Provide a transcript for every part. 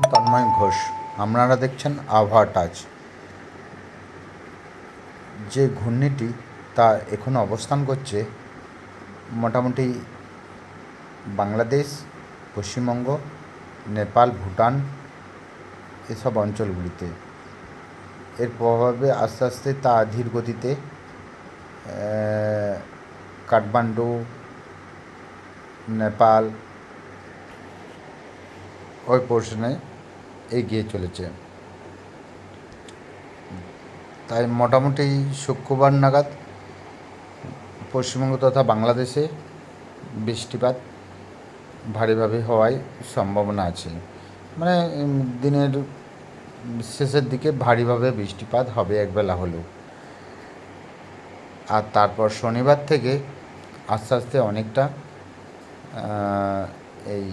নাম তন্ময় ঘোষ। আপনারা দেখছেন আবহাওয়া টাচ। যে ঘূর্ণিটি তা এখন অবস্থান করছে মোটামুটি বাংলাদেশ, পশ্চিমবঙ্গ, নেপাল, ভুটান এসব অঞ্চলগুলিতে। এর প্রভাবে আস্তে আস্তে তা ধীর গতিতে কাঠমান্ডু, নেপাল ওই পোর্শনে এগিয়ে চলেছে। তাই মোটামুটি শুক্রবার নাগাদ পশ্চিমবঙ্গ তথা বাংলাদেশে বৃষ্টিপাত ভারীভাবে হওয়ার সম্ভাবনা আছে। মানে দিনের শেষের দিকে ভারীভাবে বৃষ্টিপাত হবে একবেলা হলেও। আর তারপর শনিবার থেকে আস্তে আস্তে অনেকটা এই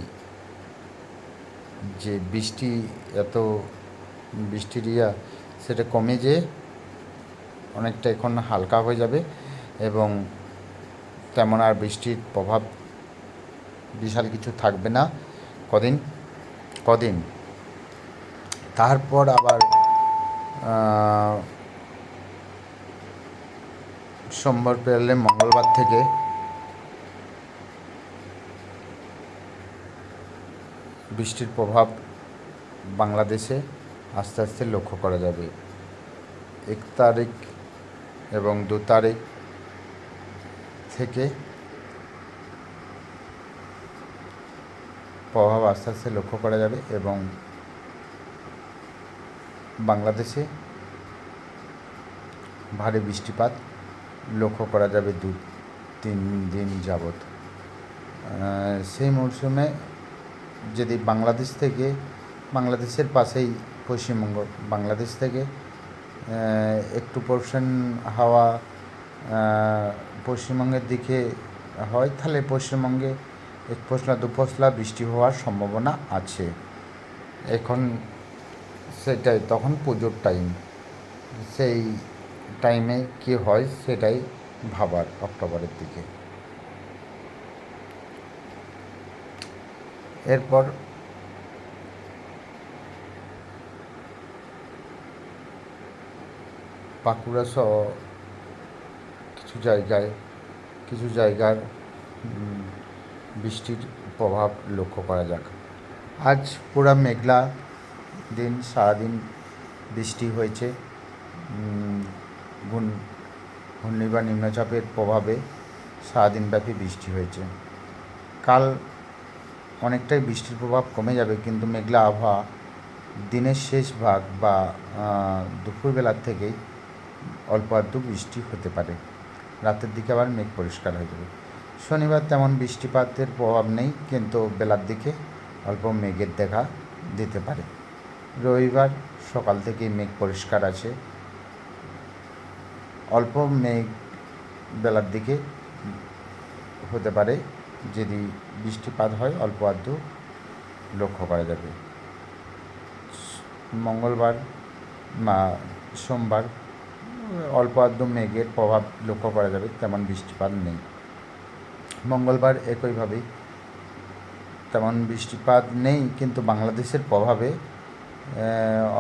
যে বৃষ্টি এত বৃষ্টির সেটা কমে যেয়ে অনেকটা এখন হালকা হয়ে যাবে এবং তেমন আর বৃষ্টির প্রভাব বিশাল কিছু থাকবে না কদিন। তারপর আবার সোমবার পেরলে মঙ্গলবার থেকে বৃষ্টির প্রভাব বাংলাদেশে আস্তে আস্তে লক্ষ্য করা যাবে। 1 তারিখ এবং 2 তারিখ থেকে প্রভাব আস্তে আস্তে লক্ষ্য করা যাবে এবং বাংলাদেশে ভারী বৃষ্টিপাত লক্ষ্য করা যাবে 2-3 দিন যাবৎ। সেই মরশুমে যদি বাংলাদেশের পাশেই পশ্চিমবঙ্গ, বাংলাদেশ থেকে একটু পোর্শন হাওয়া পশ্চিমবঙ্গের দিকে হয়, তাহলে পশ্চিমবঙ্গে 1 পশলা 2 পশলা বৃষ্টি হওয়ার সম্ভাবনা আছে। এখন সেটাই তখন পুজোর টাইম, সেই টাইমে কী হয় সেটাই ভাবার অক্টোবরের দিকে। এরপর বাঁকুড়া সহ কিছু জায়গার বৃষ্টির প্রভাব লক্ষ্য করা যাক। আজ পুরা মেঘলা দিন, সারাদিন বৃষ্টি হয়েছে। ঘূর্ণি বা নিম্নচাপের প্রভাবে সারাদিনব্যাপী বৃষ্টি হয়েছে। কাল অনেকটাই বৃষ্টির প্রভাব কমে যাবে, কিন্তু মেঘলা আবহাওয়া দিনের শেষ ভাগ বা দুপুরবেলার থেকেই অল্প আধটু বৃষ্টি হতে পারে। রাতের দিকে আবার মেঘ পরিষ্কার হয়ে যাবে। শনিবার তেমন বৃষ্টিপাতের প্রভাব নেই, কিন্তু বেলার দিকে অল্প মেঘের দেখা দিতে পারে। রবিবার সকাল থেকেই মেঘ পরিষ্কার আছে, অল্প মেঘ বেলার দিকে হতে পারে। যদি বৃষ্টিপাত হয় অল্প আধটু লক্ষ্য করা যাবে। মঙ্গলবার বা সোমবার অল্প আধটু মেঘের প্রভাব লক্ষ্য করা যাবে, তেমন বৃষ্টিপাত নেই। মঙ্গলবার একইভাবেই তেমন বৃষ্টিপাত নেই, কিন্তু বাংলাদেশের প্রভাবে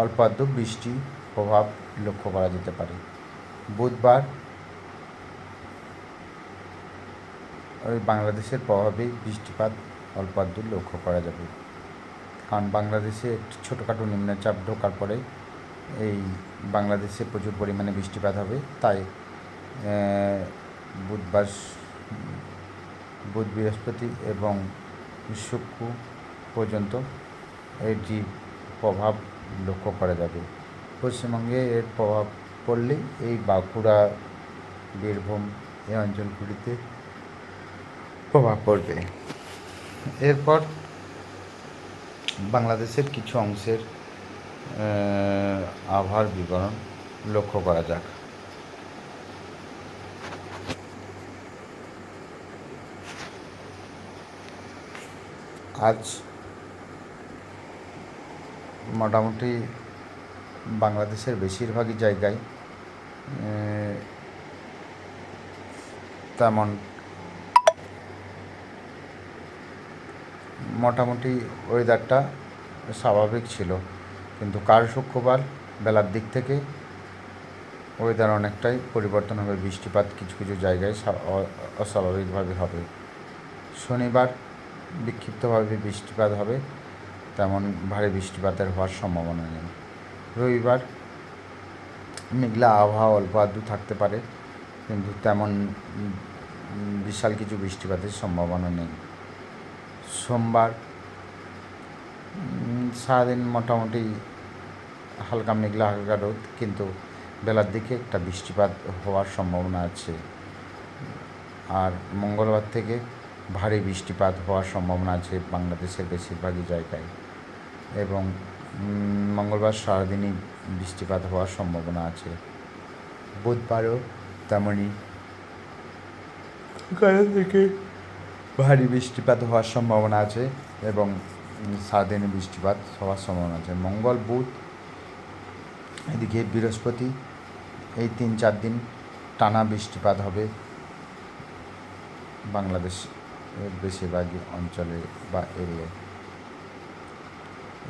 অল্প আধটু বৃষ্টি প্রভাব লক্ষ্য করা যেতে পারে। বুধবার ওই বাংলাদেশের প্রভাবেই বৃষ্টিপাত অল্প আধটু লক্ষ্য করা যাবে, কারণ বাংলাদেশে একটি ছোটোখাটো নিম্নচাপ ঢোকার পরে এই বাংলাদেশে প্রচুর পরিমাণে বৃষ্টিপাত হবে। তাই বুধ, বৃহস্পতি এবং শুক্র পর্যন্ত এটি প্রভাব লক্ষ্য করা যাবে। পশ্চিমবঙ্গে এর প্রভাব পড়লেই এই বাঁকুড়া, বীরভূম এই অঞ্চলগুলিতে প্রভাব পড়বে। এরপর বাংলাদেশের কিছু অংশের আবহাওয়ার বিবরণ লক্ষ্য করা যাক। আজ মোটামুটি বাংলাদেশের বেশিরভাগই জায়গায় তেমন মোটামুটি ওয়েদারটা স্বাভাবিক ছিল, কিন্তু কাল শুক্রবার বেলার দিক থেকে ওয়েদার অনেকটাই পরিবর্তন হবে, বৃষ্টিপাত কিছু কিছু জায়গায় অস্বাভাবিকভাবে হবে। শনিবার বিক্ষিপ্তভাবে বৃষ্টিপাত হবে, তেমন ভারী বৃষ্টিপাতের হওয়ার সম্ভাবনা নেই। রবিবার মেঘলা আবহাওয়া অল্প আধটু থাকতে পারে, কিন্তু তেমন বিশাল কিছু বৃষ্টিপাতের সম্ভাবনা নেই। সোমবার সারাদিন মোটামুটি হালকা মেঘলা হালকা রোদ, কিন্তু বেলার দিকে একটা বৃষ্টিপাত হওয়ার সম্ভাবনা আছে। আর মঙ্গলবার থেকে ভারী বৃষ্টিপাত হওয়ার সম্ভাবনা আছে বাংলাদেশের বেশিরভাগই জায়গায়, এবং মঙ্গলবার সারাদিনই বৃষ্টিপাত হওয়ার সম্ভাবনা আছে। বুধবারও তেমনই সকাল থেকে ভারী বৃষ্টিপাত হওয়ার সম্ভাবনা আছে, এবং সারাদিনে বৃষ্টিপাত হওয়ার সম্ভাবনা আছে। মঙ্গল বুধ এদিকে বৃহস্পতি, এই 3-4 দিন টানা বৃষ্টিপাত হবে বাংলাদেশের বেশিরভাগই অঞ্চলে বা এরিয়ায়।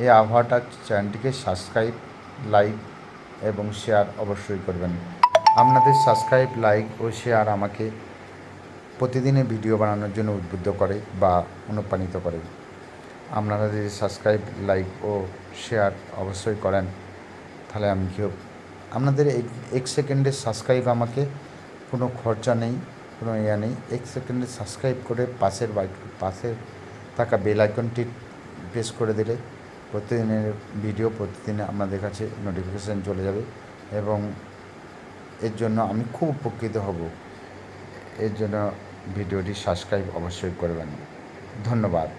এই আবহাওয়াটা চ্যানেলটিকে সাবস্ক্রাইব, লাইক এবং শেয়ার অবশ্যই করবেন। আপনাদের সাবস্ক্রাইব, লাইক ও শেয়ার আমাকে প্রতিদিনের ভিডিও বানানোর জন্য উদ্বুদ্ধ করে বা অনুপ্রাণিত করে। আপনারা যদি সাবস্ক্রাইব, লাইক ও শেয়ার অবশ্যই করেন, তাহলে আমি আপনাদের 1 সেকেন্ডের সাবস্ক্রাইব আমাকে কোনো খরচা নেই, কোনো নেই। 1 সেকেন্ডে সাবস্ক্রাইব করে পাশে থাকা বেল আইকনটি প্রেস করে দিলে প্রতিদিনের ভিডিও প্রতিদিন আপনাদের কাছে নোটিফিকেশান চলে যাবে, এবং এর জন্য আমি খুব উপকৃত হব। এর জন্য ভিডিওটি সাবস্ক্রাইব অবশ্যই করবেন। ধন্যবাদ।